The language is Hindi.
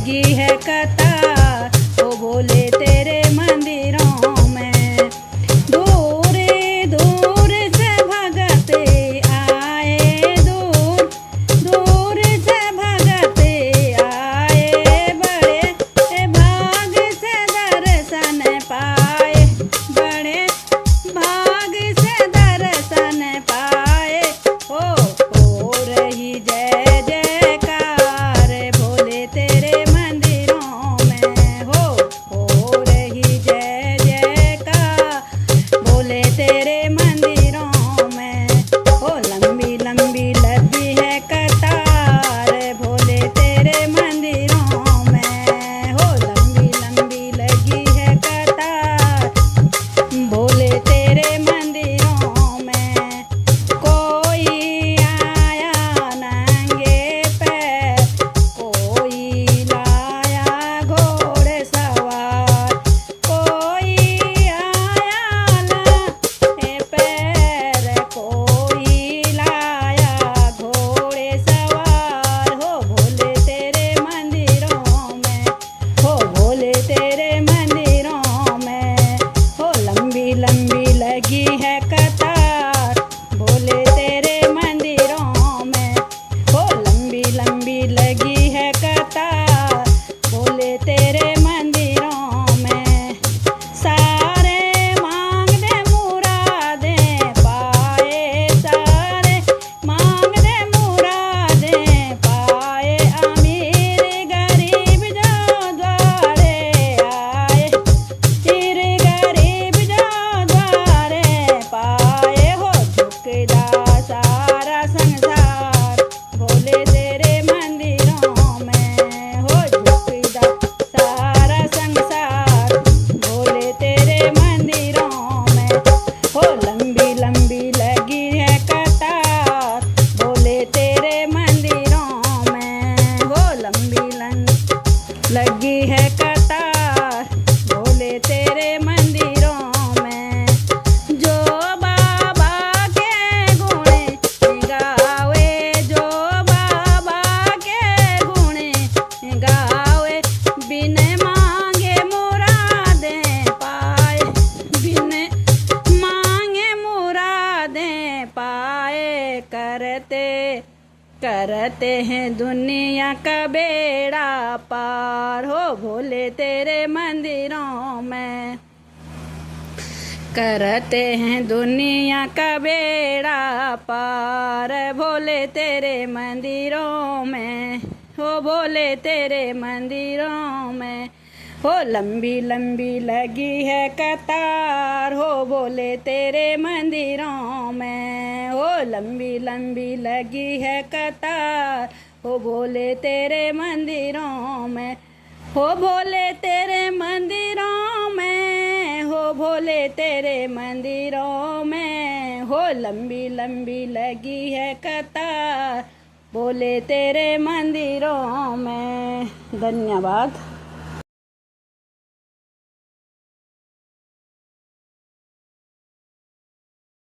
लगी है कतार, ओ भोले तेरे मंदिरों में। दूर दूर से भगते आए, दूर दूर से भगते आए, बड़े भाग से दर्शन पाए, बड़े भाग से दर्शन पाए। हो रही जय जयकार भोले तेरे मंदिरों में, हो रही जय जयकार भोले तेरे मंदिरों में। हो लंबी लंबी लगी है कतार भोले तेरे मंदिरों में, हो लंबी लंबी लगी है कतार भोले तेरे मंदिरों में। कोई आया नंगे पैर, कोई लाया घोड़े सवार, कोई आया नंगे पैर, कोई लाया घोड़े सवार। हो भोले तेरे मंदिरों में, हो भोले तेरे मंदिरों में। हो लंबी लंबी लगी है कतार भोले तेरे मंदिरों में, हो लंबी लंबी लगी है कतार भोले तेरे मंदिरों में। सारे मांगने मुरादें पाए, सारे मांगने मुरादें पाए, अमीर गरीब जो द्वारे आए, फिर गरीब जो द्वारे पाए। हो झुकदा सारा संसार भोले तेरे मंदिरों में, हो झुकदा सारा संसार भोले तेरे मंदिरों में। हो लंबी लंबी लगी है कतार भोले तेरे मंदिरों में, हो लंबी लगी है कतार भोले तेरे मंदिरों में। जो बाबा के गुण गावे, जो बाबा के गुण गावे, बिन मांगे मुरादें पाए, बिन मांगे मुरादें पाए। करते हैं दुनिया का बेड़ा पार, हो भोले तेरे मंदिरों में। करते हैं दुनिया का बेड़ा पार भोले तेरे मंदिरों में, हो भोले तेरे मंदिरों में। हो लंबी लंबी लगी है कतार हो भोले तेरे मंदिरों में, हो लंबी लंबी लगी है कतार हो भोले तेरे मंदिरों में, हो भोले तेरे मंदिरों में, हो भोले तेरे मंदिरों में। हो लंबी लंबी लगी है कतार भोले तेरे मंदिरों में। धन्यवाद।